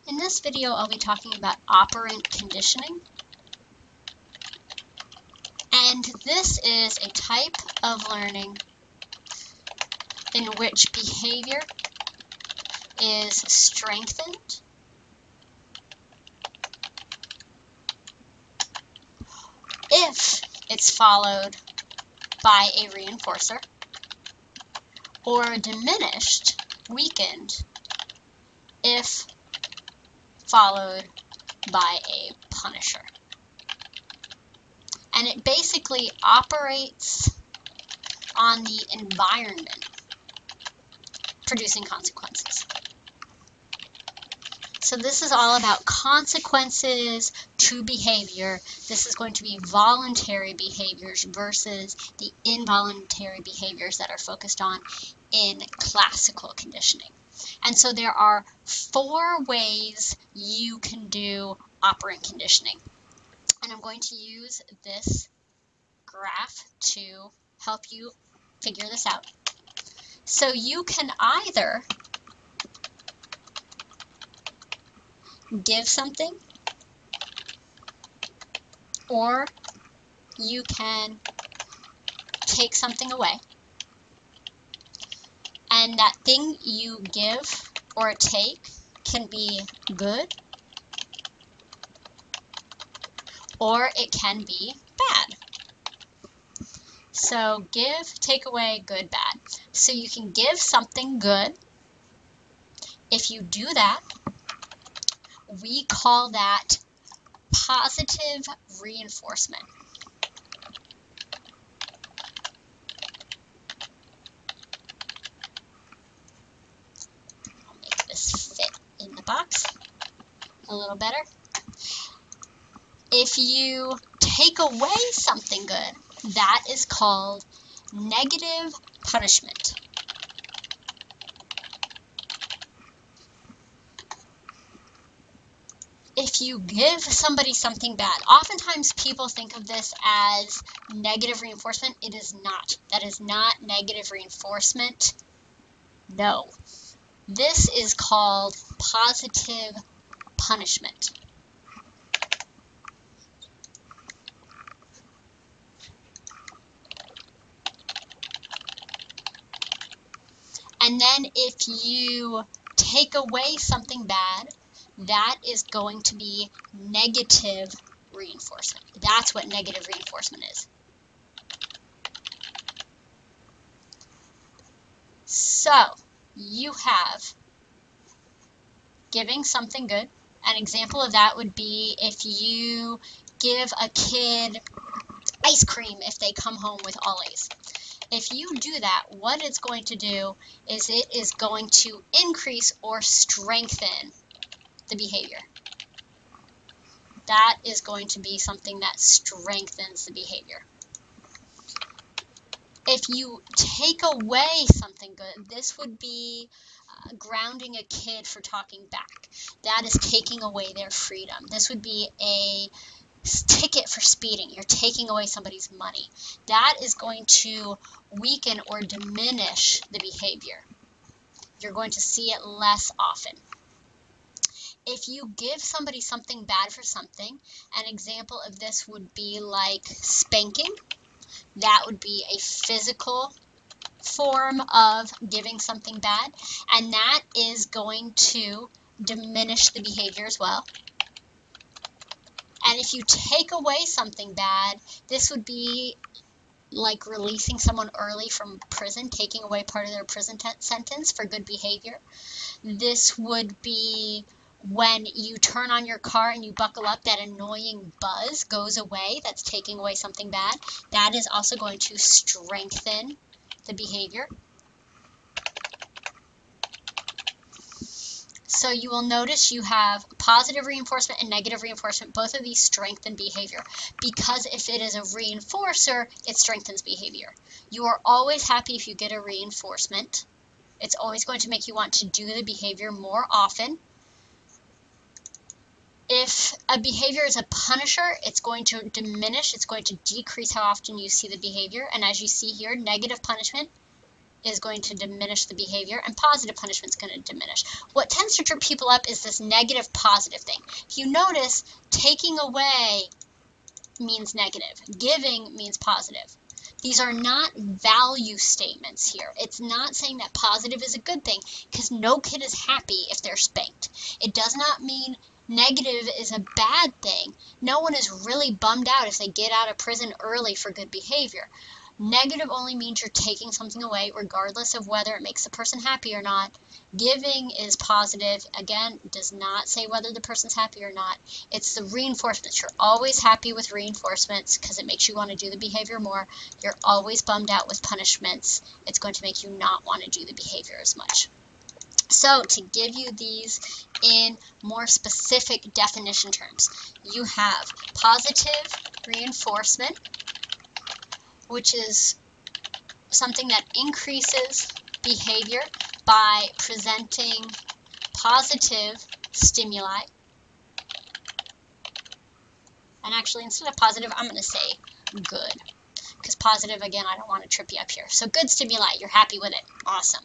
In this video, I'll be talking about operant conditioning. And this is a type of learning in which behavior is strengthened if it's followed by a reinforcer, or diminished, weakened, if followed by a punisher. And it basically operates on the environment, producing consequences. So this is all about consequences to behavior. This is going to be voluntary behaviors versus the involuntary behaviors that are focused on in classical conditioning. And so there are 4 ways you can do operant conditioning. And I'm going to use this graph to help you figure this out. So you can either give something, or you can take something away. And that thing you give or take can be good, or it can be bad. So give, take away, good, bad. So you can give something good. If you do that, we call that positive reinforcement. I'll make this fit in the box a little better. If you take away something good, that is called negative punishment. If you give somebody something bad, oftentimes people think of this as negative reinforcement. It is not. That is not negative reinforcement. No. This is called positive punishment. And then if you take away something bad, that is going to be negative reinforcement. That's what negative reinforcement is. So you have giving something good. An example of that would be if you give a kid ice cream if they come home with all A's. If you do that, what it's going to do is it is going to increase or strengthen the behavior. That is going to be something that strengthens the behavior. If you take away something good, this would be grounding a kid for talking back. That is taking away their freedom. This would be a ticket for speeding. You're taking away somebody's money. That is going to weaken or diminish the behavior. You're going to see it less often. If you give somebody something bad for something, an example of this would be like spanking. That would be a physical form of giving something bad, and that is going to diminish the behavior as well. And if you take away something bad, this would be like releasing someone early from prison, taking away part of their prison sentence for good behavior. This would be when you turn on your car and you buckle up, that annoying buzz goes away. That's taking away something bad. That is also going to strengthen the behavior. So you will notice you have positive reinforcement and negative reinforcement. Both of these strengthen behavior, because if it is a reinforcer, it strengthens behavior. You are always happy if you get a reinforcement. It's always going to make you want to do the behavior more often. If a behavior is a punisher, it's going to diminish, it's going to decrease how often you see the behavior. And as you see here, negative punishment is going to diminish the behavior, and positive punishment is going to diminish. What tends to trip people up is this negative positive thing. If you notice, taking away means negative, giving means positive. These are not value statements here. It's not saying that positive is a good thing, because no kid is happy if they're spanked. It does not mean negative is a bad thing. No one is really bummed out if they get out of prison early for good behavior. Negative only means you're taking something away, regardless of whether it makes the person happy or not. Giving is positive. Again, does not say whether the person's happy or not. It's the reinforcements. You're always happy with reinforcements because it makes you want to do the behavior more. You're always bummed out with punishments. It's going to make you not want to do the behavior as much. So to give you these in more specific definition terms, you have positive reinforcement, which is something that increases behavior by presenting positive stimuli. And actually, instead of positive, I'm going to say good. Because positive, again, I don't want to trip you up here. So good stimuli, you're happy with it. Awesome.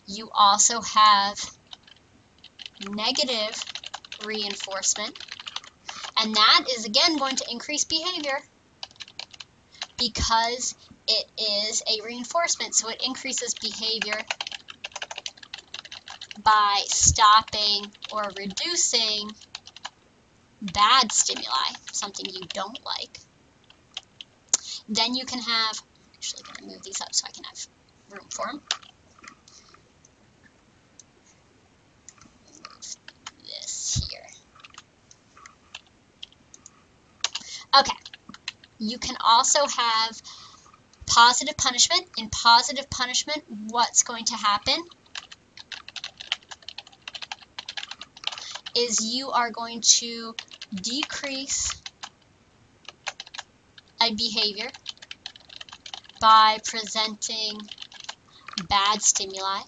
You also have negative reinforcement. And that is, again, going to increase behavior because it is a reinforcement. So it increases behavior by stopping or reducing bad stimuli, something you don't like. Then you can have, I'm actually going to move these up so I can have room for them. Move this here. Okay. You can also have positive punishment. In positive punishment, what's going to happen is you are going to decrease a behavior by presenting bad stimuli.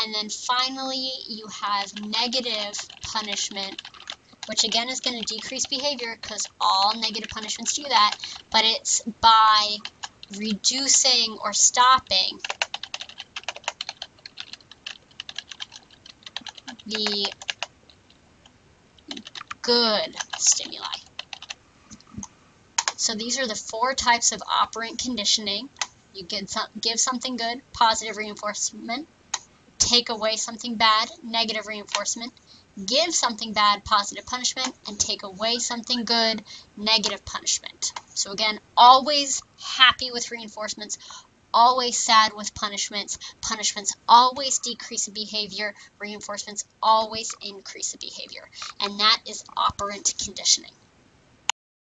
And then finally, you have negative punishment, which again is going to decrease behavior because all negative punishments do that, but it's by reducing or stopping the good stimuli. So these are the 4 types of operant conditioning. You give something good, positive reinforcement. Take away something bad, negative reinforcement. Give something bad, positive punishment. And take away something good, negative punishment. So again, always happy with reinforcements, always sad with punishments. Punishments always decrease the behavior. Reinforcements always increase the behavior. And that is operant conditioning.